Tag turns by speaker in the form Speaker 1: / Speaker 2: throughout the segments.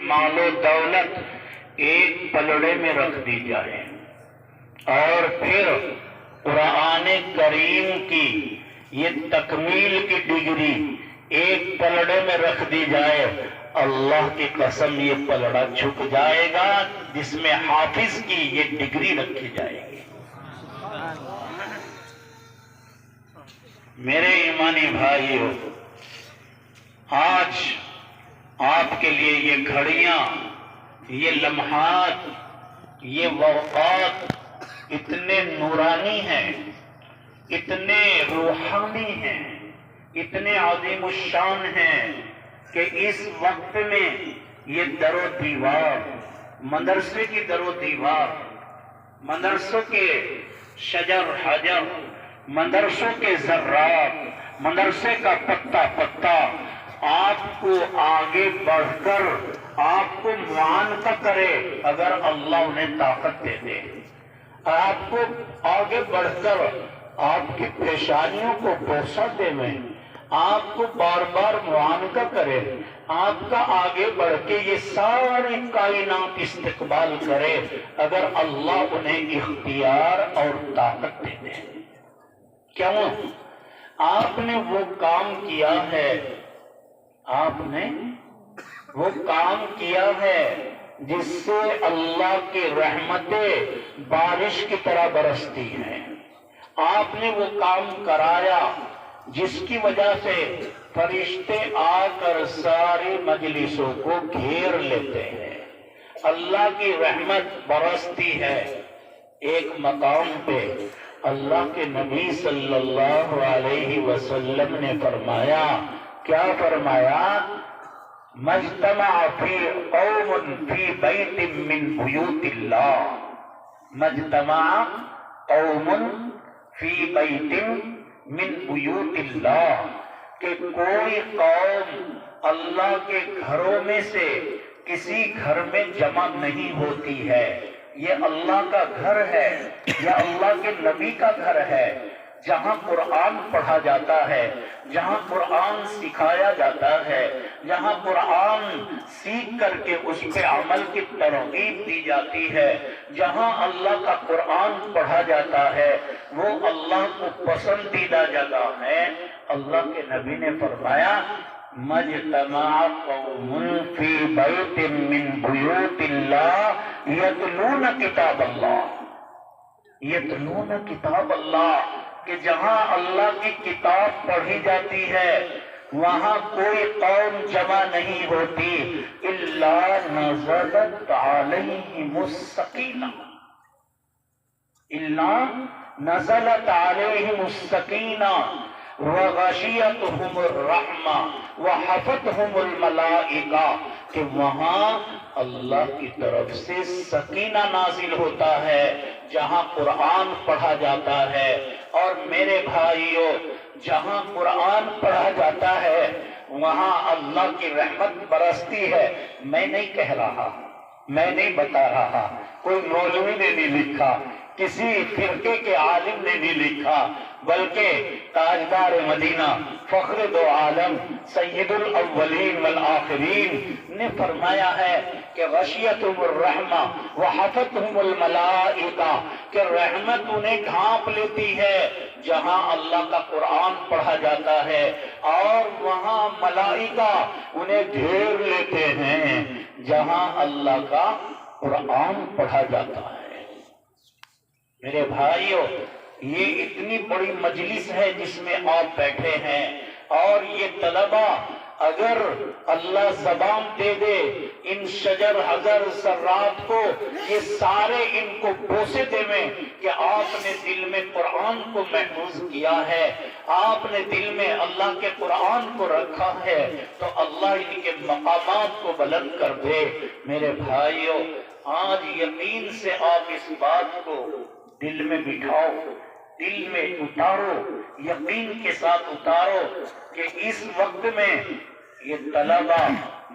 Speaker 1: مال و دولت ایک پلڑے میں رکھ دی جائے اور پھر قرآن کریم کی یہ تکمیل کی ڈگری ایک پلڑے میں رکھ دی جائے، اللہ کی قسم یہ پلڑا جھک جائے گا جس میں حافظ کی یہ ڈگری رکھی جائے گی۔ میرے ایمانی بھائیو، آج آپ کے لیے یہ گھڑیاں، یہ لمحات، یہ اوقات اتنے نورانی ہیں، اتنے روحانی ہیں، اتنے عظیم الشان ہیں کہ اس وقت میں یہ در و دیوار، مدرسے کی در و دیوار، مدرسوں کے شجر حجر، مدرسوں کے ذرات، مدرسے کا پتا پتا آپ کو آگے بڑھ کر آپ کو معانقہ کرے اگر اللہ انہیں طاقت دے دے، آپ کو آگے بڑھ کر آپ کی پیشانیوں کو بوسہ دے میں، آپ کو بار بار معانقہ کرے، آپ کا آگے بڑھ کے یہ ساری کائنات استقبال کرے اگر اللہ انہیں اختیار اور طاقت دے دے۔ کیوں؟ آپ نے وہ کام کیا ہے، آپ نے وہ کام کیا ہے جس سے اللہ کی رحمتیں بارش کی طرح برستی ہیں، آپ نے وہ کام کرایا جس کی وجہ سے فرشتے آ کر ساری مجلسوں کو گھیر لیتے ہیں، اللہ کی رحمت برستی ہے۔ ایک مقام پہ اللہ کے نبی صلی اللہ علیہ وسلم نے فرمایا، کیا فرمایا؟ مجتمع فی قوم فی بیت من بیوت اللہ، مجتمع قوم فی بیت من بیوت اللہ، کہ کوئی قوم اللہ کے گھروں میں سے کسی گھر میں جمع نہیں ہوتی ہے، یہ اللہ کا گھر ہے، یہ اللہ کے نبی کا گھر ہے، جہاں قرآن پڑھا جاتا ہے، جہاں قرآن سکھایا جاتا ہے، جہاں قرآن سیکھ کر کے اس پہ عمل کی ترغیب دی جاتی ہے، جہاں اللہ کا قرآن پڑھا جاتا ہے، وہ اللہ کو پسندیدہ جگہ ہے۔ اللہ کے نبی نے فرمایا، مجتمع قوم فی بیت من بیوت اللہ یتلون کتاب اللہ، یتلون کتاب اللہ، کہ جہاں اللہ کی کتاب پڑھی جاتی ہے وہاں کوئی قوم جمع نہیں ہوتی الا نزلت علیہم السکینہ، الا نزلت علیہم السکینہ وغشیتہم الرحمہ وحفتہم الملائکہ، کہ وہاں اللہ کی طرف سے سکینہ نازل ہوتا ہے جہاں قرآن پڑھا جاتا ہے۔ اور میرے بھائیوں، جہاں قرآن پڑھا جاتا ہے وہاں اللہ کی رحمت برستی ہے۔ میں نہیں کہہ رہا، میں نہیں بتا رہا، کوئی مولوی نے نہیں لکھا، کسی فرقے کے عالم نے نہیں لکھا، بلکہ تاجدار مدینہ فخر دو عالم سید الاولین والآخرین نے فرمایا ہے کہ غشیتہم الرحمہ وحفتہم الملائکہ، کہ رحمت انہیں ڈھانپ لیتی ہے جہاں اللہ کا قرآن پڑھا جاتا ہے، اور وہاں ملائکہ انہیں گھیر لیتے ہیں جہاں اللہ کا قرآن پڑھا جاتا ہے۔ میرے بھائیوں، یہ اتنی بڑی مجلس ہے جس میں آپ بیٹھے ہیں، اور یہ طلبہ اگر اللہ زبان دے دے ان شجر حجر ذرات کو، یہ سارے ان کو بوسے دے میں کہ آپ نے دل میں قرآن کو محفوظ کیا ہے، آپ نے دل میں اللہ کے قرآن کو رکھا ہے، تو اللہ ان کے مقامات کو بلند کر دے۔ میرے بھائیوں، آج یقین سے آپ اس بات کو دل میں بٹھاؤ، دل میں اتارو، یقین کے ساتھ اتارو کہ اس وقت میں یہ طلبہ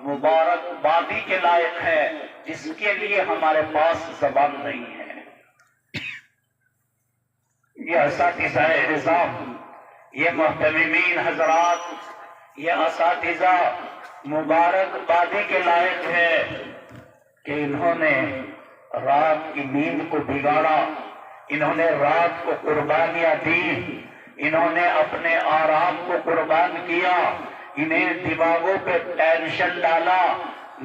Speaker 1: مبارکبادی کے لائق ہے جس کے لیے ہمارے پاس زبان نہیں ہے۔ یہ اساتذہ نظام، یہ محتممین حضرات، یہ اساتذہ مبارکبادی کے لائق ہے کہ انہوں نے رات کی نیند کو بگاڑا، انہوں نے رات کو قربانیاں دی، انہوں نے اپنے آرام کو قربان کیا، انہیں دماغوں پہ ٹینشن ڈالا،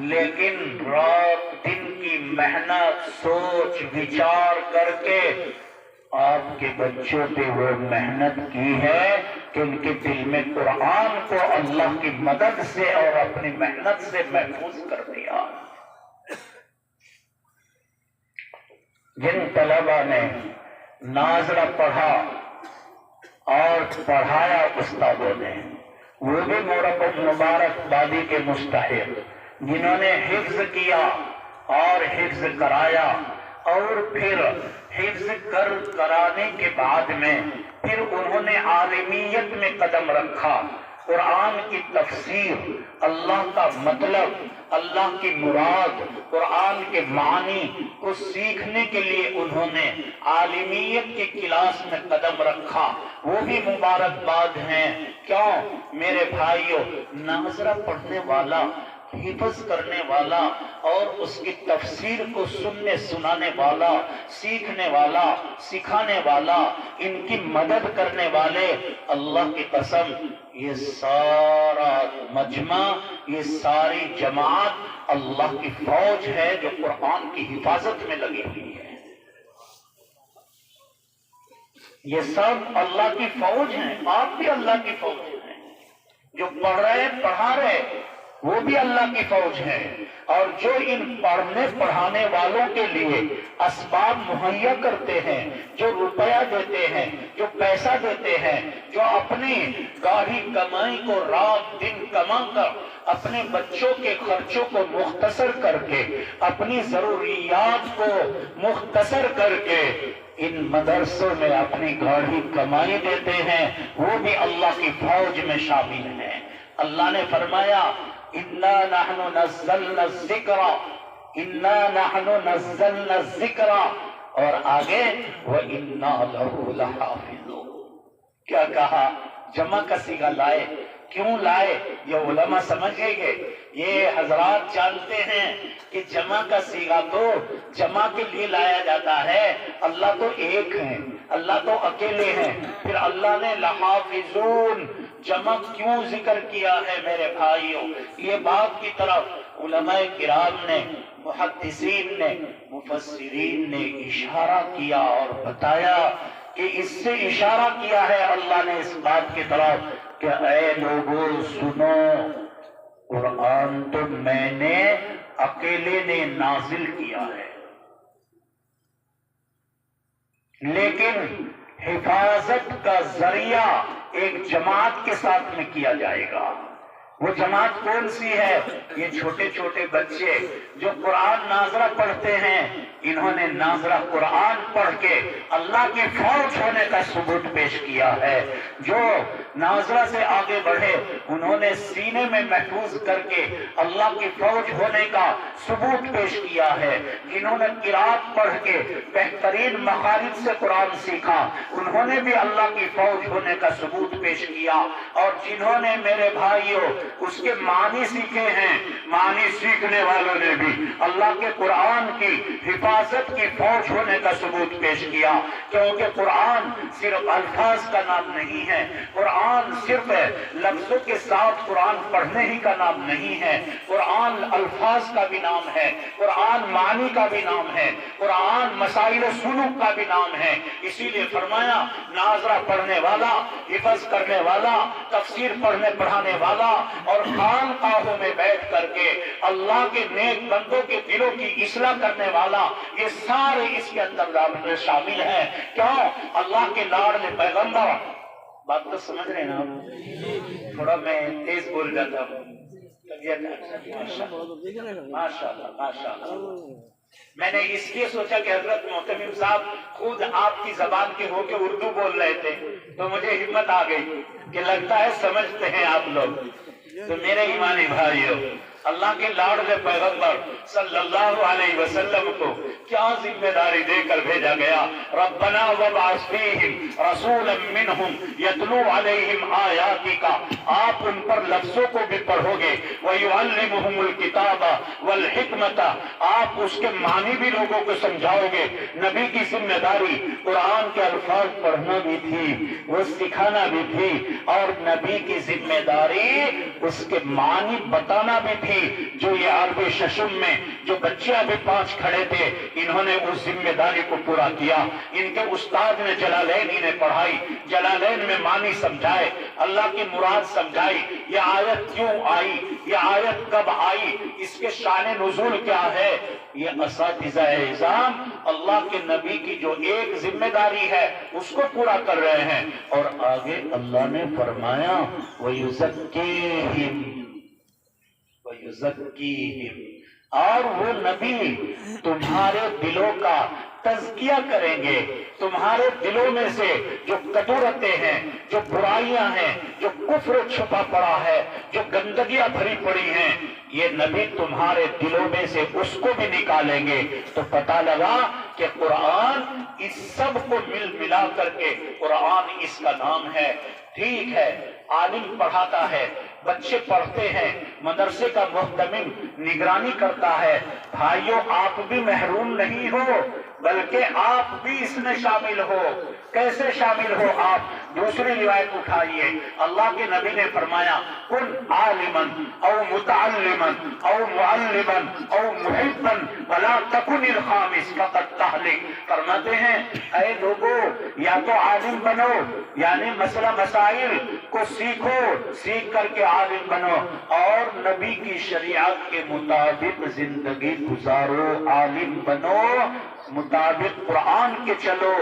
Speaker 1: لیکن رات دن کی محنت سوچ وچار کر کے آپ کے بچوں پہ وہ محنت کی ہے کہ ان کے دل میں قرآن کو اللہ کی مدد سے اور اپنی محنت سے محفوظ کر دیا۔ جن طلبہ نے ناظرہ پڑھا اور پڑھایا استادوں نے، وہ بھی مبارکبادی کے مستحق، جنہوں نے حفظ کیا اور حفظ کرایا، اور پھر حفظ کرانے کے بعد میں پھر انہوں نے عالمیت میں قدم رکھا، قرآن کی تفسیر، اللہ کا مطلب، اللہ کی مراد، قرآن کے معنی کو سیکھنے کے لیے انہوں نے عالمیت کی کلاس میں قدم رکھا، وہ بھی مبارکباد ہیں۔ کیوں میرے بھائیوں؟ ناظرہ پڑھنے والا، حفظ کرنے والا اور اس کی تفسیر کو سننے سنانے والا، سیکھنے والا، سکھانے والا، ان کی مدد کرنے والے، اللہ کی قسم یہ سارا مجمع، یہ ساری جماعت اللہ کی فوج ہے جو قرآن کی حفاظت میں لگی ہوئی ہے۔ یہ سب اللہ کی فوج ہیں، آپ بھی اللہ کی فوج ہیں، جو پڑھ رہے پڑھا رہے وہ بھی اللہ کی فوج ہے، اور جو ان پڑھنے پڑھانے والوں کے لیے اسباب مہیا کرتے ہیں، جو روپیہ دیتے ہیں، جو پیسہ دیتے ہیں، جو اپنی گاڑی کمائی کو رات دن کما کر اپنے بچوں کے خرچوں کو مختصر کر کے، اپنی ضروریات کو مختصر کر کے ان مدرسوں میں اپنی گاڑی کمائی دیتے ہیں، وہ بھی اللہ کی فوج میں شامل ہیں۔ اللہ نے فرمایا اِنَّا نَحْنُ نَزَّلْنَا الذِّكْرَ اِنَّا نَحْنُ نَزَّلْنَا الذِّكْرَ، اور آگے وَإِنَّا لَهُ لَحَافِظُونَ۔ کیا کہا؟ جمع کا صیغہ لائے، کیوں لائے؟ یہ علماء سمجھ گئے، یہ حضرات جانتے ہیں کہ جمع کا صیغہ تو جمع کے لیے لایا جاتا ہے، اللہ تو ایک ہے، اللہ تو اکیلے ہیں، پھر اللہ نے لحافظون جمع کیوں ذکر کیا ہے میرے بھائیوں؟ یہ بات کی طرف علماء کرام نے، محدثین نے، مفسرین نے اشارہ کیا اور بتایا کہ اس سے اشارہ کیا ہے اللہ نے اس بات کی طرف کہ اے لوگوں سنو، قرآن تو میں نے اکیلے نے نازل کیا ہے، لیکن حفاظت کا ذریعہ ایک جماعت کے ساتھ میں کیا جائے گا۔ وہ جماعت کون سی ہے؟ یہ چھوٹے چھوٹے بچے جو قرآن ناظرہ پڑھتے ہیں، انہوں نے ناظرہ قرآن پڑھ کے اللہ کی فوج ہونے کا ثبوت پیش کیا ہے۔ جو ناظرہ سے آگے بڑھے انہوں نے سینے میں محفوظ کر کے اللہ کی فوج ہونے کا ثبوت پیش کیا ہے۔ جنہوں نے قرات پڑھ کے بہترین مخارج سے قرآن سیکھا انہوں نے بھی اللہ کی فوج ہونے کا ثبوت پیش کیا، اور جنہوں نے میرے بھائیوں اس کے معنی سیکھے ہیں، معنی سیکھنے والوں نے بھی اللہ کے قرآن کی حفاظت کی فوج ہونے کا ثبوت پیش کیا، کیونکہ قرآن صرف الفاظ کا نام نہیں ہے، قرآن صرف لفظوں کے ساتھ قرآن پڑھنے ہی کا نام نہیں ہے، قرآن الفاظ کا بھی نام ہے، قرآن معنی کا بھی نام ہے، قرآن مسائل سلوک کا بھی نام ہے۔ اسی لیے فرمایا ناظرہ پڑھنے والا، حفظ کرنے والا، تفسیر پڑھنے پڑھانے والا اور خانقاہوں میں بیٹھ کر کے اللہ کے نیک بندوں کے دلوں کی اصلاح کرنے والا، یہ سارے اس کے اندر شامل ہیں۔ کیوں؟ اللہ کے لاڈلے پیغمبر، بات تو سمجھ رہے ہیں نا؟ تھوڑا میں تیز بول جاتا ہوں، ماشاء اللہ۔ میں نے اس لیے سوچا کہ حضرت محتمم صاحب خود آپ کی زبان کے ہو کے اردو بول رہے تھے تو مجھے ہمت آ گئی کہ لگتا ہے سمجھتے ہیں آپ لوگ۔ تو میرے ایمانی بھائیوں، اللہ کے لاڈلے پیغمبر صلی اللہ علیہ وسلم کو کیا ذمہ داری دے کر بھیجا گیا؟ ربنا وابعث فیہم رسولا منہم یتلو علیہم آیاتک، آپ ان پر لفظوں کو بھی پڑھو گے، ویعلمہم الکتاب والحکمت، آپ اس کے معنی بھی لوگوں کو سمجھاؤ گے۔ نبی کی ذمہ داری قرآن کے الفاظ پڑھنا بھی تھی، وہ سکھانا بھی تھی، اور نبی کی ذمہ داری اس کے معنی بتانا بھی تھی۔ جو یہ عربی ششم میں جو بچے ابھی 5 کھڑے تھے، انہوں نے اس ذمہ داری کو پورا کیا۔ ان کے استاد نے جلالین انہیں پڑھائی، جلالین میں معنی سمجھائے، اللہ کی مراد سمجھائی، یہ آیت کیوں آئی، یہ آیت کب آئی، اس کے شان نزول کیا ہے۔ یہ اساتذہ اعظام اللہ کے نبی کی جو ایک ذمہ داری ہے اس کو پورا کر رہے ہیں۔ اور آگے اللہ نے فرمایا وَيُزَكِّيهِمْ وَيُزَكِّيهِمْ، اور وہ نبی تمہارے دلوں کا تزکیہ کریں گے، تمہارے دلوں میں سے جو کدورتیں ہیں، جو برائیاں ہیں، جو کفر چھپا پڑا ہے، جو گندگیاں بھری پڑی ہیں، یہ نبی تمہارے دلوں میں سے اس کو بھی نکالیں گے۔ تو پتہ لگا کہ قرآن اس سب کو مل ملا کر کے قرآن اس کا نام ہے۔ ٹھیک ہے، عالم پڑھاتا ہے، بچے پڑھتے ہیں، مدرسے کا محتمم نگرانی کرتا ہے۔ بھائیوں، آپ بھی محروم نہیں ہو، بلکہ آپ بھی اس میں شامل ہو۔ کیسے شامل ہو آپ؟ دوسری روایت اٹھائیے، اللہ کے نبی نے فرمایا کن عالما او متعلما او معلما او محبا ولا تکن الخامس فقد تہلک۔ فرماتے ہیں اے لوگو، یا تو عالم بنو، یعنی مسئلہ مسائل کو سیکھو، سیکھ کر کے عالم بنو، اور نبی کی شریعت کے مطابق زندگی گزارو۔ عالم بنو، مطابق قرآن کے چلو،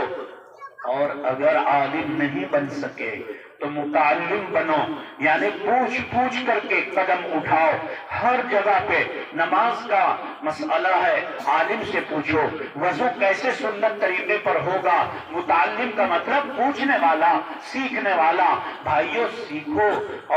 Speaker 1: اور اگر عالم نہیں بن سکے تو متعلم بنو، یعنی پوچھ پوچھ کر کے قدم اٹھاؤ۔ ہر جگہ پہ نماز کا مسئلہ ہے، عالم سے پوچھو۔ وضو کیسے سنت طریقے پر ہوگا؟ متعلم کا مطلب پوچھنے والا، سیکھنے والا۔ بھائیوں، سیکھو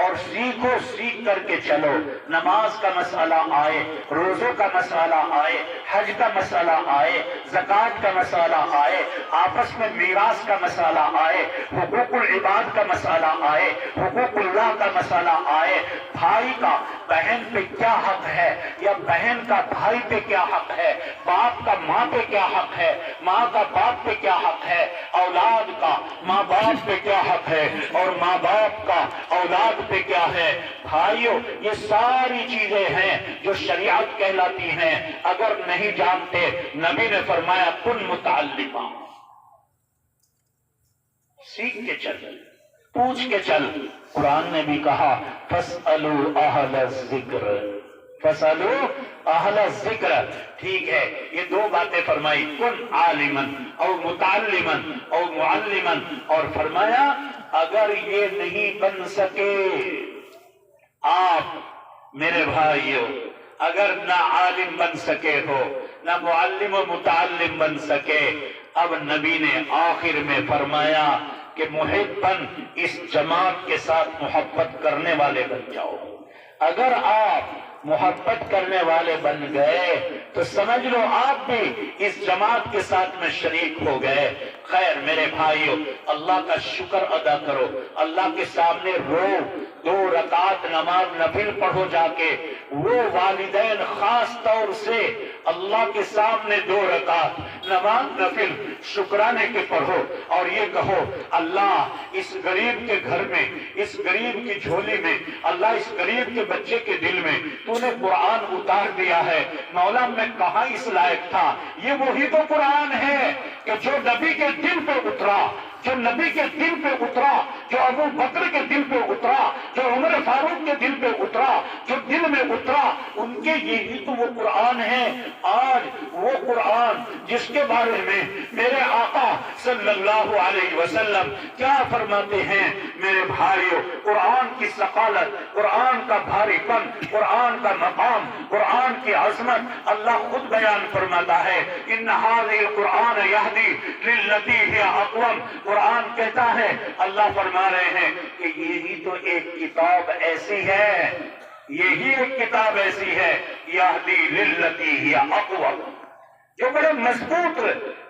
Speaker 1: اور سیکھو، سیکھ کر کے چلو۔ نماز کا مسئلہ آئے، روزوں کا مسئلہ آئے، حج کا مسئلہ آئے، زکوٰۃ کا مسئلہ آئے، آپس میں میراث کا مسئلہ آئے، حقوق العباد کا مسئلہ آئے، حقوق اللہ کا مسئلہ آئے، بھائی کا بہن پہ کیا حق ہے، یا بہن کا بھائی پہ کیا حق ہے، باپ کا ماں پہ کیا حق ہے، ماں کا باپ پہ کیا حق ہے، اولاد کا ماں باپ پہ کیا حق ہے، اور ماں باپ کا اولاد پہ کیا ہے۔ بھائیوں، یہ ساری چیزیں ہیں جو شریعت کہلاتی ہیں۔ اگر نہیں جانتے، نبی نے فرمایا کن متعلما، سیکھ کے چل، پوچھ کے چل۔ قرآن نے بھی کہا فَاسْأَلُوا أَهْلَ الذِّكْرِ، فَاسْأَلُوا أَهْلَ الذِّكْرِ۔ ٹھیک ہے، یہ 2 باتیں فرمائی، کن عالما او متعلما او معلما، اور فرمایا اگر یہ نہیں بن سکے آپ میرے بھائیوں، اگر نہ عالم بن سکے ہو، نہ معلم و متعلم بن سکے، اب نبی نے آخر میں فرمایا کہ محباً اس جماعت کے ساتھ محبت کرنے والے بن جاؤ۔ اگر آپ محبت کرنے والے بن گئے تو سمجھ لو آپ بھی اس جماعت کے ساتھ میں شریک ہو گئے۔ خیر میرے بھائیوں، اللہ کا شکر ادا کرو، اللہ کے سامنے رو، 2 رکعت نماز نفل پڑھو جا کے۔ وہ والدین خاص طور سے اللہ کے سامنے 2 رکعت نماز نفل شکرانے کے پڑھو، اور یہ کہو اللہ اس غریب کے گھر میں، اس غریب کی جھولی میں، اللہ اس غریب کے بچے کے دل میں تو نے قرآن اتار دیا ہے۔ مولا میں کہاں اس لائق تھا؟ یہ وہی تو قرآن ہے کہ جو نبی کے دل پہ اترا، جو نبی کے دل پہ اترا، جو ابو بکر کے دل پہ اترا، جو عمر فاروق کے دل پہ اترا، جو دل میں اترا، ان کے یہی تو وہ قرآن ہے۔ آج وہ قرآن جس کے بارے میں میرے آقا صلی اللہ علیہ وسلم کیا فرماتے ہیں میرے بھائیوں، قرآن کی ثقالت، قرآن کا بھاری پن، قرآن کا مقام، قرآن کی عظمت اللہ خود بیان فرماتا ہے۔ ان ھذا القرآن یہدی للتی ہی اقوم، قرآن کہتا ہے، اللہ فرما رہے ہیں کہ یہی تو ایک کتاب ایسی ہے یہی ایک کتاب ایسی ہے یہدی للتی ہی اقوم، جو بڑے مضبوط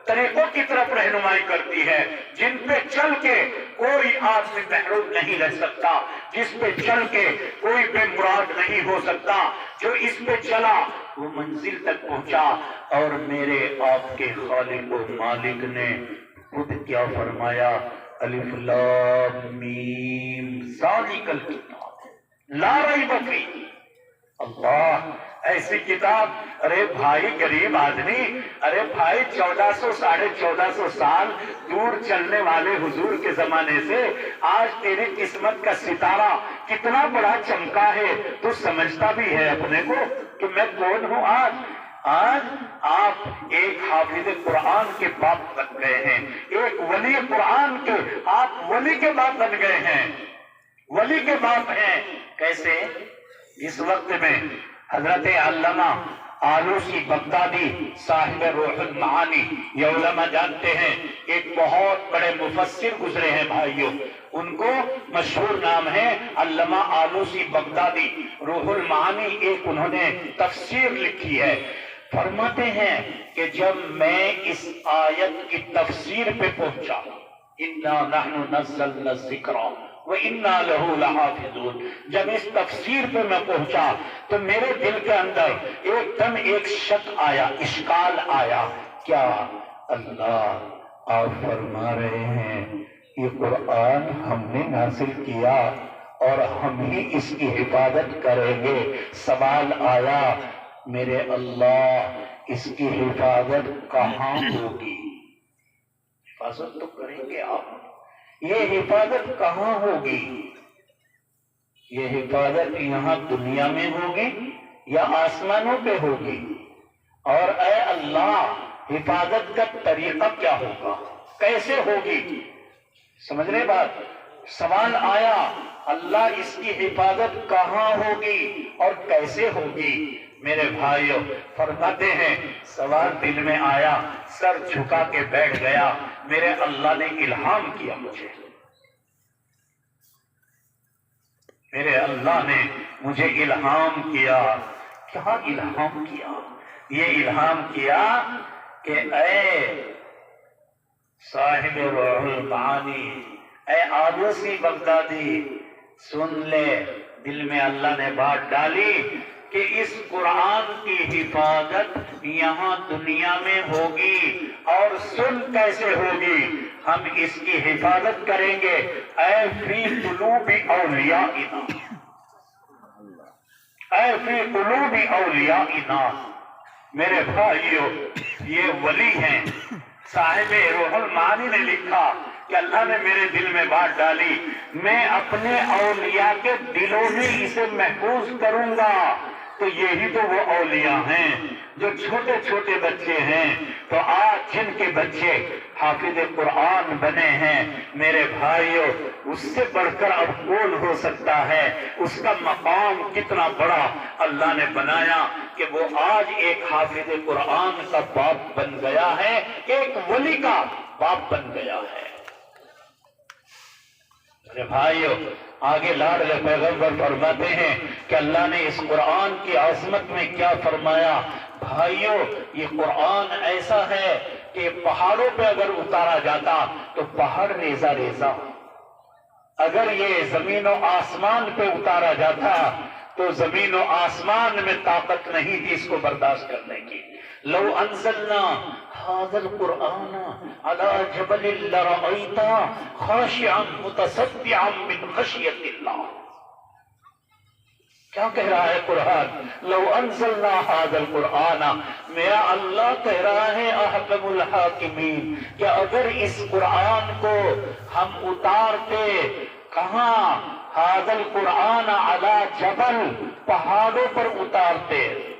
Speaker 1: طریقوں کی طرف رہنمائی کرتی ہے، جن پہ چل کے کوئی آدمی محروم نہیں رہ سکتا، جس پہ چل کے کوئی بے مراد نہیں ہو سکتا، جو اس پہ چلا وہ منزل تک پہنچا۔ اور میرے آپ کے خالق و مالک نے خود کیا فرمایا، الف لام میم ذالک الکتاب لا ریب فیہ۔ اللہ، ایسی کتاب، ارے بھائی غریب آدمی، ارے بھائی 1400 1450 سال دور چلنے والے حضور کے زمانے سے آج تیری قسمت کا ستارہ کتنا بڑا چمکا ہے، تو سمجھتا بھی ہے اپنے کو کہ میں کون ہوں۔ آج آپ ایک حافظ قرآن کے باپ بن گئے ہیں، ایک ولی قرآن کے، آپ ولی کے باپ بن گئے ہیں، ولی کے باپ ہیں۔ کیسے؟ اس وقت میں حضرت علامہ آلوسی بغدادی صاحب روح المعانی، یہ علماء جانتے ہیں، ایک بہت بڑے مفسر گزرے ہیں بھائیوں، ان کو مشہور نام ہے علامہ آلوسی بغدادی، روح المعانی ایک انہوں نے تفسیر لکھی ہے۔ فرماتے ہیں کہ جب میں اس آیت کی تفسیر پہ پہنچا، اِنَّا نَحْنُ نَزَّلْنَا الذِّكْرَ وَإِنَّا لَهُ لَحَافِظُونَ، جب اس تفسیر پہ میں پہنچا تو میرے دل کے اندر ایک دم ایک شک آیا، اشکال آیا۔ کیا؟ اللہ آپ فرما رہے ہیں یہ قرآن ہم نے نازل کیا اور ہم ہی اس کی حفاظت کریں گے۔ سوال آیا، میرے اللہ اس کی حفاظت کہاں ہوگی؟ حفاظت تو کریں گے آپ، یہ حفاظت کہاں ہوگی؟ یہ حفاظت یہاں دنیا میں ہوگی یا آسمانوں پہ ہوگی؟ اور اے اللہ حفاظت کا طریقہ کیا ہوگا، کیسے ہوگی؟ سمجھ رہے بات؟ سوال آیا، اللہ اس کی حفاظت کہاں ہوگی اور کیسے ہوگی؟ میرے بھائیوں فرماتے ہیں سوال دل میں آیا، سر جھکا کے بیٹھ گیا، میرے اللہ نے الہام کیا مجھے، میرے اللہ نے مجھے الہام کیا۔ کیا الہام کیا؟ یہ الہام کیا کہ اے صاحب روح المعانی، اے آلوسی بغدادی، سن لے، دل میں اللہ نے بات ڈالی کہ اس قرآن کی حفاظت یہاں دنیا میں ہوگی، اور سن کیسے ہوگی؟ ہم اس کی حفاظت کریں گے، اے فی قلوب اولیائنا، اے فی قلوب اولیائنا۔ میرے بھائیو یہ ولی ہیں، صاحب روح المعانی نے لکھا کہ اللہ نے میرے دل میں بات ڈالی، میں اپنے اولیاء کے دلوں میں اسے محفوظ کروں گا۔ تو یہی تو وہ اولیاء ہیں جو چھوٹے چھوٹے بچے ہیں، تو آج جن کے بچے حافظ قرآن بنے ہیں، میرے بھائیوں اس سے بڑھ کر اب کون ہو سکتا ہے؟ اس کا مقام کتنا بڑا اللہ نے بنایا کہ وہ آج ایک حافظ قرآن کا باپ بن گیا ہے، ایک ولی کا باپ بن گیا ہے۔ میرے بھائیوں آگے لاڈلے پیغمبر فرماتے ہیں کہ اللہ نے اس قرآن کی عظمت میں کیا فرمایا۔ بھائیوں یہ قرآن ایسا ہے کہ پہاڑوں پہ اگر اتارا جاتا تو پہاڑ ریزہ ریزہ، اگر یہ زمین و آسمان پہ اتارا جاتا تو زمین و آسمان میں طاقت نہیں تھی اس کو برداشت کرنے کی۔ لو انزلنا هذا القرآن على جبل لرأيته خاشعا متصدعا من خشية الله۔ کیا کہہ رہا ہے قرآن؟ لو انزلنا هذا القرآن، میرا اللہ کہہ رہا ہے احکم الحاکمین کہ اگر اس قرآن کو ہم اتارتے کہاں؟ هذا القرآن على جبل، پہاڑوں پر اتارتے،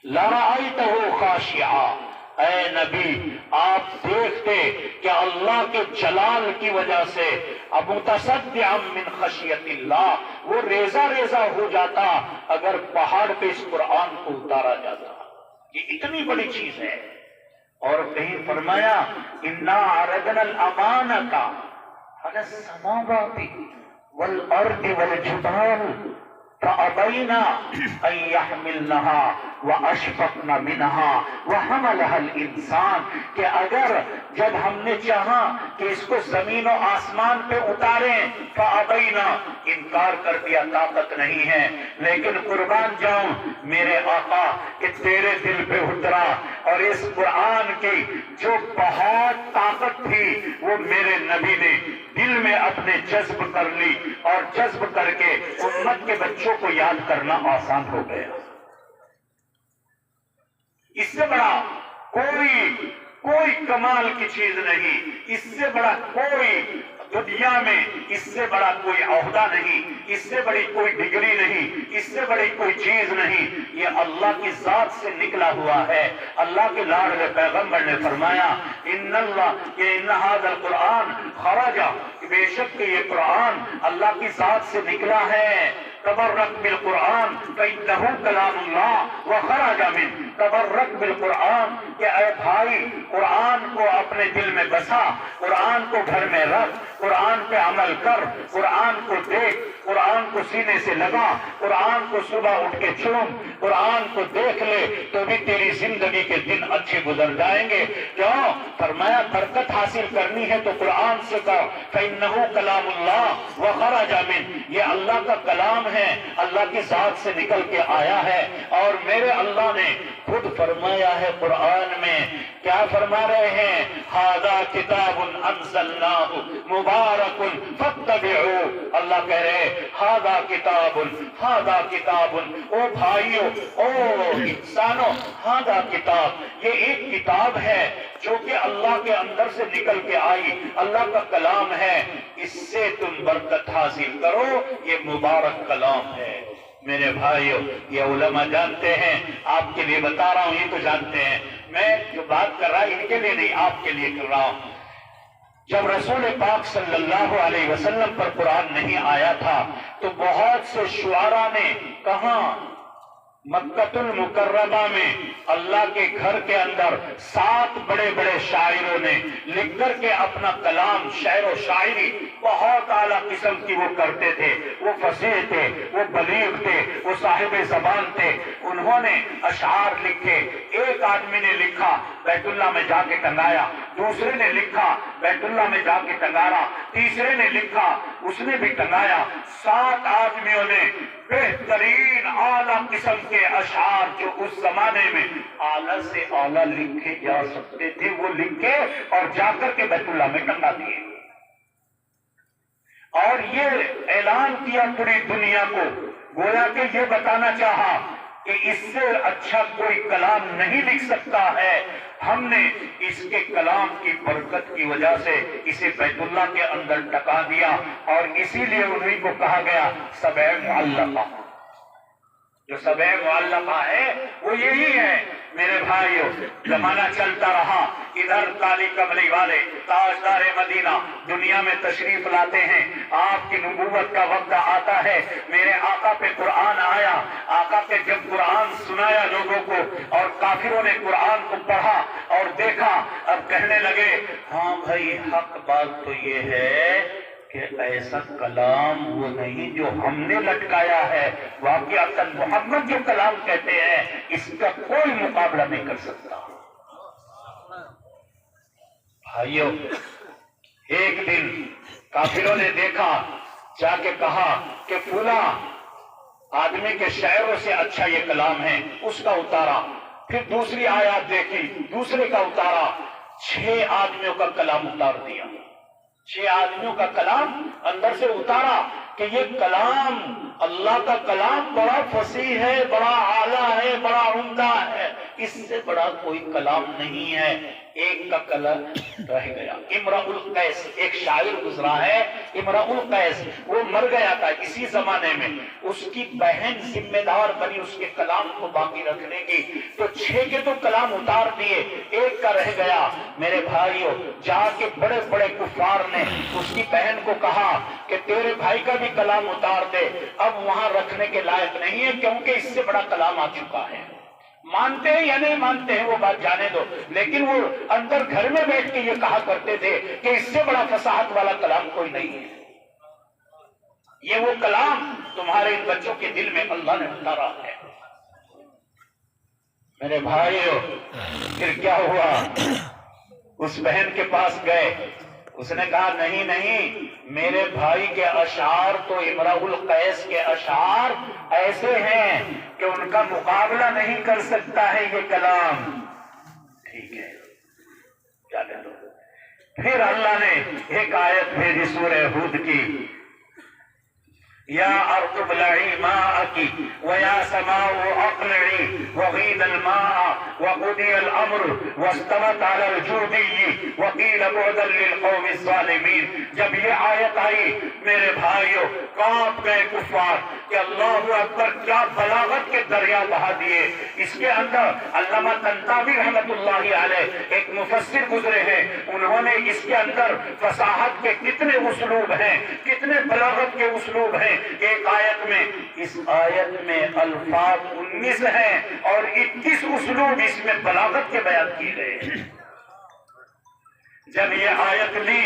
Speaker 1: لَرَأَيْتَهُ خَاشِعًا، اے نبی آپ دیکھتے کہ اللہ کے جلال کی وجہ سے مُتَصَدِّعًا مِّن خَشْيَةِ اللَّهِ، وہ ریزہ ریزہ ہو جاتا اگر پہاڑ پہ اس قرآن کو اتارا جاتا۔ یہ اتنی بڑی چیز ہے۔ اور کہیں فرمایا إِنَّا عَرَضْنَا الْأَمَانَةَ عَلَى السَّمَاوَاتِ وَالْأَرْضِ وَالْجِبَالِ فأبينا أن يحملنها وأشفقن منها وحملها الإنسان، کہ اگر جب ہم نے چاہا کہ اس کو زمین و آسمان پہ اتاریں، فأبینا، انکار کر دیا، طاقت نہیں ہے، لیکن قربان جاؤں میرے آقا کہ تیرے دل پہ اترا، اور اس قرآن کی جو بہت طاقت تھی وہ میرے نبی نے دل میں اپنے جذب کر لی، اور جذب کر کے امت کے بچوں کو یاد کرنا آسان ہو گیا۔ اس سے بڑا کوئی کمال کی چیز نہیں، اس سے بڑا کوئی دنیا میں، اس سے بڑا کوئی عہدہ نہیں، اس سے بڑی کوئی ڈگری نہیں، اس سے بڑی کوئی چیز نہیں، یہ اللہ کی ذات سے نکلا ہوا ہے۔ اللہ کے لاڈلے پیغمبر نے فرمایا ان ھذا القرآن خرج، بے شک کہ یہ قرآن اللہ کی ذات سے نکلا ہے۔ تبرک بالقرآن فإنہ کلام اللہ وخرج من، تبرک بالقرآن، کہ اے بھائی قرآن کو اپنے دل میں بسا، قرآن کو گھر میں رکھ، قرآن پہ عمل کر، قرآن کو دیکھ، قرآن کو سینے سے لگا، قرآن کو صبح اٹھ کے چوم، قرآن کو دیکھ لے تو بھی تیری زندگی کے دن اچھے گزر جائیں گے۔ کیوں؟ فرمایا برکت حاصل کرنی ہے تو قرآن سے کر، فإنہ کلام اللہ وخرج من، یہ اللہ کا کلام ہے، اللہ کی ذات سے نکل کے آیا ہے۔ اور میرے اللہ نے خود فرمایا ہے قرآن میں، کیا فرما رہے ہیں؟ ھذا کتاب انزلناہ مبارک فاتبعوہ، اللہ کہہ رہے ھذا کتاب، او بھائیو، او انسانو، ھذا کتاب، یہ ایک کتاب ہے جو کہ اللہ کے اندر سے نکل کے آئی، اللہ کا کلام ہے، اس سے تم برکت حاصل کرو، یہ مبارک کلام ہے۔ میرے بھائیو، یہ علماء جانتے ہیں، آپ کے لیے بتا رہا ہوں، یہ تو جانتے ہیں، میں جو بات کر رہا ان کے لیے نہیں، آپ کے لیے کر رہا ہوں۔ جب رسول پاک صلی اللہ علیہ وسلم پر قرآن نہیں آیا تھا تو بہت سے شعراء نے کہاں؟ مکہ المکرمہ میں اللہ کے گھر کے اندر 7 بڑے بڑے شاعروں نے لکھ کر کے اپنا کلام، شعر و شاعری بہت اعلیٰ قسم کی وہ کرتے تھے، وہ فصیح تھے، وہ بلیغ تھے، وہ صاحب زبان تھے، انہوں نے اشعار لکھے۔ ایک آدمی نے لکھا بیت اللہ میں جا کے ٹنگایا، دوسرے نے لکھا بیت اللہ میں جا کے ٹنگایا، تیسرے نے لکھا اس نے بھی ٹنگایا۔ 7 آدمیوں نے بہترین اعلیٰ قسم کے اشعار جو اس زمانے میں اعلیٰ سے اعلیٰ لکھے جا سکتے تھے وہ لکھے اور جا کر کے بیت اللہ میں ٹنگا دیے، اور یہ اعلان کیا پوری دنیا کو، گویا کہ یہ بتانا چاہا کہ اس سے اچھا کوئی کلام نہیں لکھ سکتا ہے۔ ہم نے اس کے کلام کی برکت کی وجہ سے اسے بیت اللہ کے اندر ٹکا دیا، اور اسی لیے انہیں کو کہا گیا سبع معلقہ۔ جو سبع معلقہ ہے وہ یہی ہے میرے بھائیو۔ زمانہ چلتا رہا، ادھر کالی کملی والے تاجدار مدینہ دنیا میں تشریف لاتے ہیں، آپ کی نبوت کا وقت آتا ہے، میرے آقا پہ قرآن آیا، آقا پہ جب قرآن سنایا لوگوں کو اور کافروں نے قرآن کو پڑھا اور دیکھا، اب کہنے لگے ہاں بھائی حق بات تو یہ ہے کہ ایسا کلام وہ نہیں جو ہم نے لٹکایا ہے، واقعتاً محمد جو کلام کہتے ہیں اس کا کوئی مقابلہ نہیں کر سکتا۔ بھائیو، ایک دن کافروں نے دیکھا، جا کے کہا کہ فلاں آدمی کے شعروں سے اچھا یہ کلام ہے، اس کا اتارا۔ پھر دوسری آیات دیکھی، دوسرے کا اتارا، 6 آدمیوں کا کلام اتار دیا، 6 آدمیوں کا کلام اندر سے اتارا کہ یہ کلام اللہ کا کلام بڑا فصیح ہے، بڑا اعلیٰ ہے، بڑا عمدہ ہے، اس سے بڑا کوئی کلام نہیں ہے۔ ایک کا کلام رہ گیا، امرؤ القیس، ایک شاعر گزرا ہے امرؤ القیس، وہ مر گیا تھا اسی زمانے میں، اس کی بہن ذمہ دار بنی اس کے کلام کو باقی رکھنے کی، تو 6 کے تو کلام اتار دیے، ایک کا رہ گیا۔ میرے بھائیوں، جا کے بڑے بڑے کفار نے اس کی بہن کو کہا کہ تیرے بھائی کا بھی کلام اتار دے، اب وہاں رکھنے کے لائق نہیں ہے کیونکہ اس سے بڑا کلام آ چکا ہے۔ مانتے ہیں یا نہیں مانتے ہیں وہ بات جانے دو، لیکن وہ اندر گھر میں بیٹھ کے یہ کہا کرتے تھے کہ اس سے بڑا فصاحت والا کلام کوئی نہیں ہے۔ یہ وہ کلام تمہارے ان بچوں کے دل میں اللہ نے اتارا ہے۔ میرے بھائیو، پھر کیا ہوا؟ اس بہن کے پاس گئے، اس نے کہا نہیں نہیں، میرے بھائی کے اشعار تو امرؤ القیس کے اشعار ایسے ہیں کہ ان کا مقابلہ نہیں کر سکتا ہے یہ کلام۔ ٹھیک ہے، جانے دو۔ پھر اللہ نے ایک آیت بھیجی سورہ ہود کی، یا ارض ابلعی ماءکی ویا سماء اقلعی وغید الماء وقضی الامر واستوت علی الجودی وقیل بعدا للقوم الظالمین۔ جب یہ آیت آئی میرے بھائیوں، کانپ گئے کفار کہ اللہ اکبر، کیا بلاغت کے دریا بہا دیے۔ اس کے اندر علامہ طنطاوی رحمت اللہ علیہ ایک مفسر گزرے ہیں، انہوں نے اس کے اندر فصاحت کے کتنے اسلوب ہیں، کتنے بلاغت کے اسلوب ہیں۔ ایک آیت میں، اس آیت میں الفاظ 19 ہیں اور 21 اسلوب اس میں بلاغت کے بیان کیے گئے ہیں۔ جب یہ آیت لی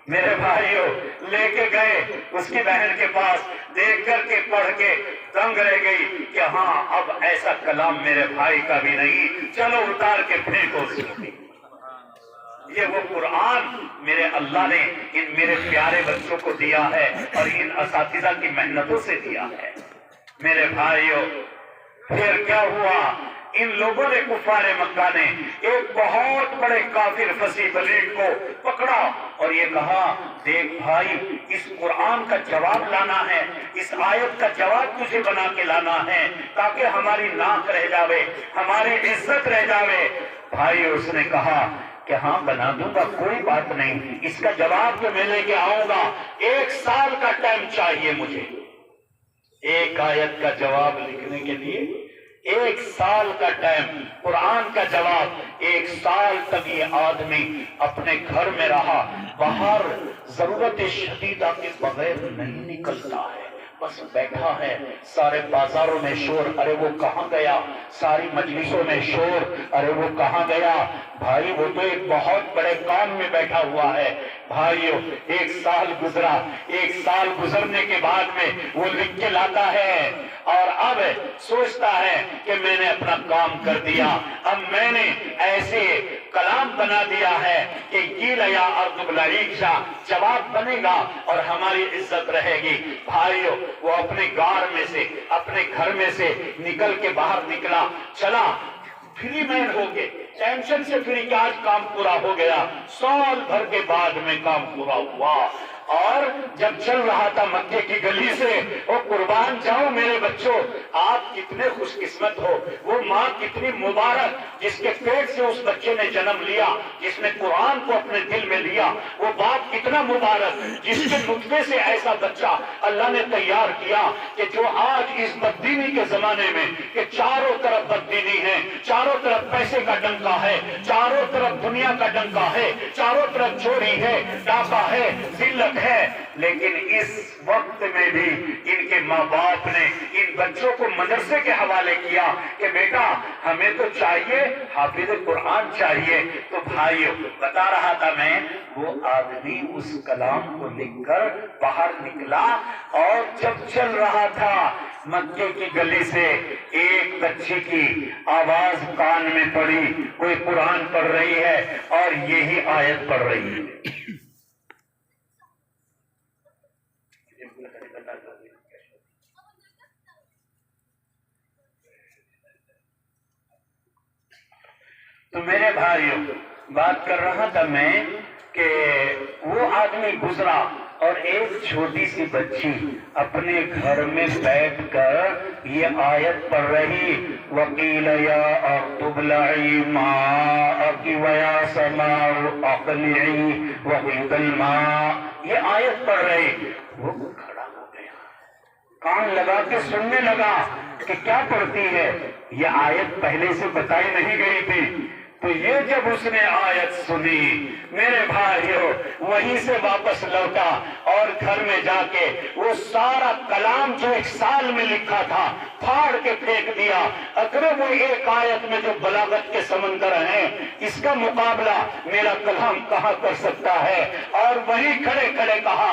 Speaker 1: میرے بھائیوں، لے کے گئے اس کی بہن کے پاس، دیکھ کر کے پڑھ کے دنگ رہ گئی کہ ہاں اب ایسا کلام میرے بھائی کا بھی نہیں، چلو اتار کے پھینکو اس کو۔ یہ وہ قرآن میرے اللہ نے ان میرے پیارے بچوں کو دیا ہے اور ان اساتذہ کی محنتوں سے دیا ہے۔ میرے بھائیوں، پھر کیا ہوا؟ ان لوگوں نے، کفار مکہ نے، ایک بہت بڑے کافر فصیح بلیغ کو پکڑا اور یہ کہا دیکھ بھائی، اس قرآن کا جواب لانا ہے، اس آیت کا جواب تجھے بنا کے لانا ہے تاکہ ہماری ناک رہ جاوے، ہماری عزت رہ جاوے۔ بھائی اس نے کہا کہ ہاں بنا دوں گا، کوئی بات نہیں، اس کا جواب تو میں لے کے آؤں گا، 1 سال کا ٹائم چاہیے مجھے۔ ایک آیت کا جواب لکھنے کے لیے 1 سال کا ٹائم، قرآن کا جواب۔ 1 سال تک یہ آدمی اپنے گھر میں رہا، باہر ضرورت شدیدہ کے بغیر نہیں نکلتا ہے، بس بیٹھا ہے۔ سارے بازاروں میں شور، ارے وہ کہاں گیا؟ ساری مجلسوں میں شور، ارے وہ کہاں گیا؟ بھائی وہ تو ایک بہت بڑے کام میں بیٹھا ہوا ہے۔ بھائیو، 1 سال گزرا، 1 سال گزرنے کے بعد میں وہ لکھ کے لاتا ہے اور اب سوچتا ہے کہ میں نے اپنا کام کر دیا، اب میں نے ایسے کلام بنا دیا ہے کہ قیل یا ارض ابلعی کا جواب بنے گا اور ہماری عزت رہے گی۔ بھائیو، وہ اپنے غار میں سے، اپنے گھر میں سے نکل کے باہر نکلا، چلا، فری مین ہو کے، ٹینشن سے فری کہ آج کام پورا ہو گیا۔ سال بھر کے بعد میں کام پورا ہوا اور جب چل رہا تھا مکے کی گلی سے، وہ قربان جاؤ میرے بچوں، آپ کتنے خوش قسمت ہو، وہ ماں کتنی مبارک جس کے پیٹ سے اس بچے نے جنم لیا، جس نے قرآن کو اپنے دل میں لیا، وہ باپ کتنا مبارک جس کے نطفے سے ایسا بچہ اللہ نے تیار کیا کہ جو آج اس بددینی کے زمانے میں کہ چاروں طرف بددینی ہے، چاروں طرف پیسے کا ڈنکا ہے، چاروں طرف دنیا کا ڈنکا ہے، چاروں طرف چوری ہے، ڈاکہ ہے، ذلت ہے، لیکن اس وقت میں بھی ان کے ماں باپ نے ان بچوں کو مدرسے کے حوالے کیا کہ بیٹا ہمیں تو چاہیے حافظ قرآن چاہیے۔ تو بھائیو، بتا رہا تھا میں، وہ آدمی اس کلام کو لکھ کر باہر نکلا اور جب چل رہا تھا مکے کی گلی سے، ایک بچی کی آواز کان میں پڑی، کوئی قرآن پڑھ رہی ہے اور یہی آیت پڑھ رہی ہے۔ تو میرے بھائیوں، بات کر رہا تھا میں کہ وہ آدمی گزرا اور ایک چھوٹی سی بچی اپنے گھر میں بیٹھ کر یہ آیت پڑھ رہی، وَقِيلَ يَا أَرْضُ ابْلَعِي مَاءَكِ وَيَا سَمَاءُ أَقْلِعِي وَغِيضَ الْمَاءُ، یہ آیت پڑھ رہی۔ وہ کھڑا ہو گیا، کان لگا کے سننے لگا کہ کیا پڑھتی ہے، یہ آیت پہلے سے بتائی نہیں گئی تھی۔ تو یہ جب اس نے آیت سنی میرے بھائیو، وہیں سے واپس لوٹا اور گھر میں جا کے وہ سارا کلام جو 1 سال میں لکھا تھا پھاڑ کے پھینک دیا۔ اگر وہ ایک آیت میں جو بلاغت کے سمندر ہیں، اس کا مقابلہ میرا کلام کہاں کر سکتا ہے؟ اور وہیں کھڑے کھڑے کہا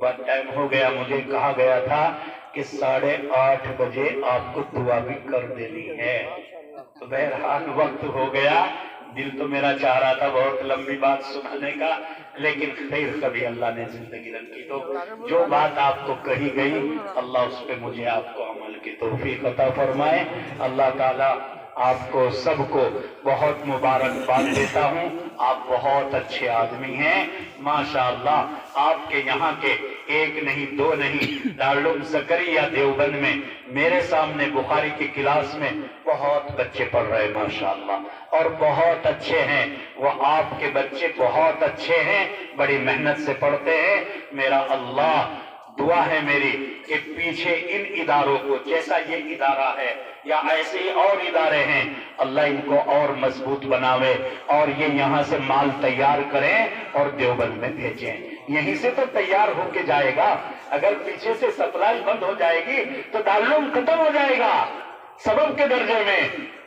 Speaker 1: بہت ٹائم ہو گیا، مجھے کہا گیا تھا کہ 8:30 بجے آپ کو دعا بھی کر دینی ہے، تو بہرحال وقت ہو گیا۔ دل تو میرا چاہ رہا تھا بہت لمبی بات سنانے کا، لیکن خیر کبھی اللہ نے زندگی رکھی تو جو بات آپ کو کہی گئی اللہ اس پہ مجھے آپ کو عمل کی توفیق عطا فرمائے۔ اللہ تعالیٰ آپ کو سب کو بہت مبارکباد دیتا ہوں، آپ بہت اچھے آدمی ہیں ماشاءاللہ۔ آپ کے یہاں کے ایک نہیں دو نہیں، دارالعلوم زکریا دیوبند میں میرے سامنے بخاری کی کلاس میں بہت بچے پڑھ رہے ماشاءاللہ، اور بہت اچھے ہیں وہ، آپ کے بچے بہت اچھے ہیں، بڑی محنت سے پڑھتے ہیں۔ میرا اللہ دعا ہے میری کہ پیچھے ان اداروں کو، جیسا یہ ادارہ ہے یا ایسے ہی اور ادارے ہیں، اللہ ان کو اور مضبوط بناوے، اور یہ یہاں سے مال تیار کریں اور دیوبند میں بھیجیں۔ یہیں سے تو تیار ہو کے جائے گا، اگر پیچھے سے سپلائی بند ہو جائے گی تو دارالعلوم ختم ہو جائے گا سبب کے درجے میں۔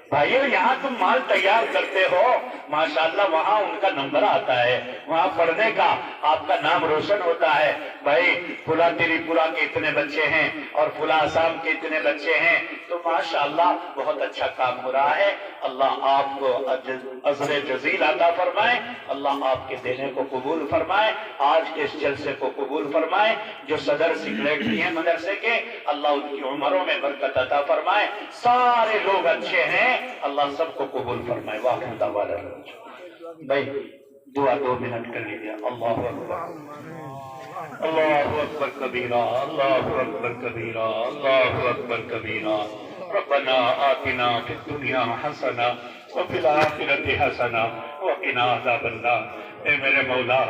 Speaker 1: بھائیو یہاں تم مال تیار کرتے ہو ماشاءاللہ، وہاں ان کا نمبر آتا ہے، وہاں پڑھنے کا آپ کا نام روشن ہوتا ہے۔ بھائی فلاں تری پورا کے اتنے بچے ہیں اور فلاں آسام کے اتنے بچے ہیں، تو ماشاءاللہ بہت اچھا کام ہو رہا ہے۔ اللہ آپ کو اجر جزیل عطا فرمائے، اللہ آپ کے دینے کو قبول فرمائے، آج کے اس جلسے کو قبول فرمائے۔ جو صدر سیکریٹری ہیں مدرسے کے، اللہ ان کی عمروں میں برکت عطا فرمائے۔ سارے لوگ اچھے ہیں، اللہ سب کو قبول فرمائے۔ واخر دعوانا بھائی دعا 2 منٹ کر لیجیے۔ اللہ اکبر، اللہ اکبر کبیرہ، اللہ اکبر کبیرہ، اللہ اکبر کبیرہ۔ ربنا آتنا فی الدنیا حسنہ وفی الآخرۃ حسنہ وقنا عذاب النار۔ اے میرے مولا،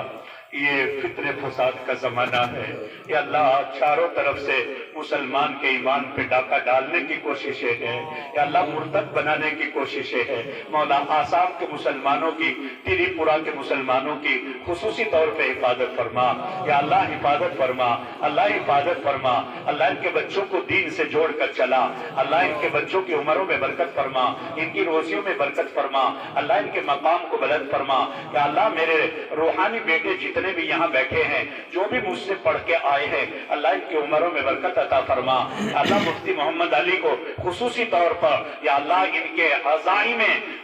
Speaker 1: یہ فتنہ فساد کا زمانہ ہے، یا اللہ چاروں طرف سے مسلمان کے ایمان پہ ڈاکہ ڈالنے کی کوششیں ہیں، یا اللہ مرتد بنانے کی کوششیں ہیں۔ مولا آسام کے مسلمانوں کی، تری پورا کے مسلمانوں کی خصوصی طور پہ حفاظت فرما، یا اللہ حفاظت فرما، اللہ حفاظت فرما۔ اللہ ان کے بچوں کو دین سے جوڑ کر چلا، اللہ ان کے بچوں کی عمروں میں برکت فرما، ان کی روزیوں میں برکت فرما، اللہ ان کے مقام کو بلند فرما۔ یا اللہ میرے روحانی بیٹے جتنے بھی یہاں بیٹھے ہیں، جو بھی مجھ سے پڑھ کے آئے ہیں، اللہ ان کی عمروں میں برکت عطا فرما۔ اللہ مفتی محمد علی کو خصوصی طور پر یا اللہ ان کے عزائم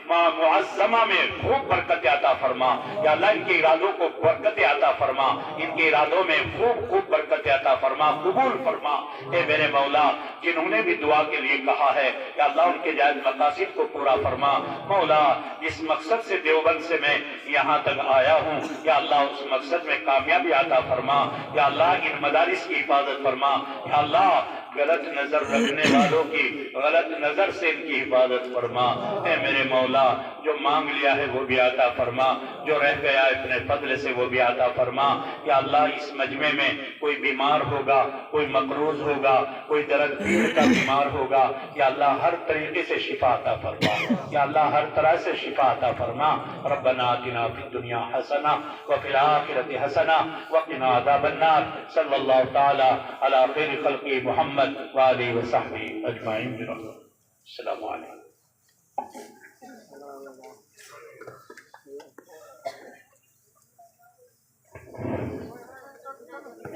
Speaker 1: معظمہ میں خوب برکت عطا فرما، یا اللہ ان کے ارادوں کو برکت عطا فرما، ان کے ارادوں میں خوب برکت عطا فرما، قبول فرما۔ اے میرے مولا، جنہوں نے بھی دعا کے لیے کہا ہے یا اللہ ان کے جائز مقاصد کو پورا فرما۔ مولا جس مقصد سے دیوبند سے میں یہاں تک آیا ہوں، یا اللہ اس مقصد میں کامیابی عطا فرما، یا اللہ ان مدارس کی حفاظت فرما، یا اللہ غلط نظر رکھنے والوں کی غلط نظر سے ان کی حفاظت فرما۔ اے میرے مولا، جو مانگ لیا ہے وہ بھی عطا فرما، جو رہ گیا اپنے فضل سے وہ بھی عطا فرما۔ یا اللہ اس مجمع میں کوئی بیمار ہوگا، کوئی مقروض ہوگا، کوئی درد پیڑ کا بیمار ہوگا، یا اللہ ہر طریقے سے شفا عطا فرما، یا اللہ ہر طرح سے شفا عطا فرما۔ ربنا آتنا فی الدنیا حسنہ وفی الآخرۃ حسنہ وقنا عذاب النار۔ صلی اللہ تعالی علی خیر خلقہ محمد وآلہ وصحبہ اجمعین برحمتہ۔ السلام علیکم۔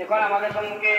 Speaker 2: এখন আমাদের সম্মুখে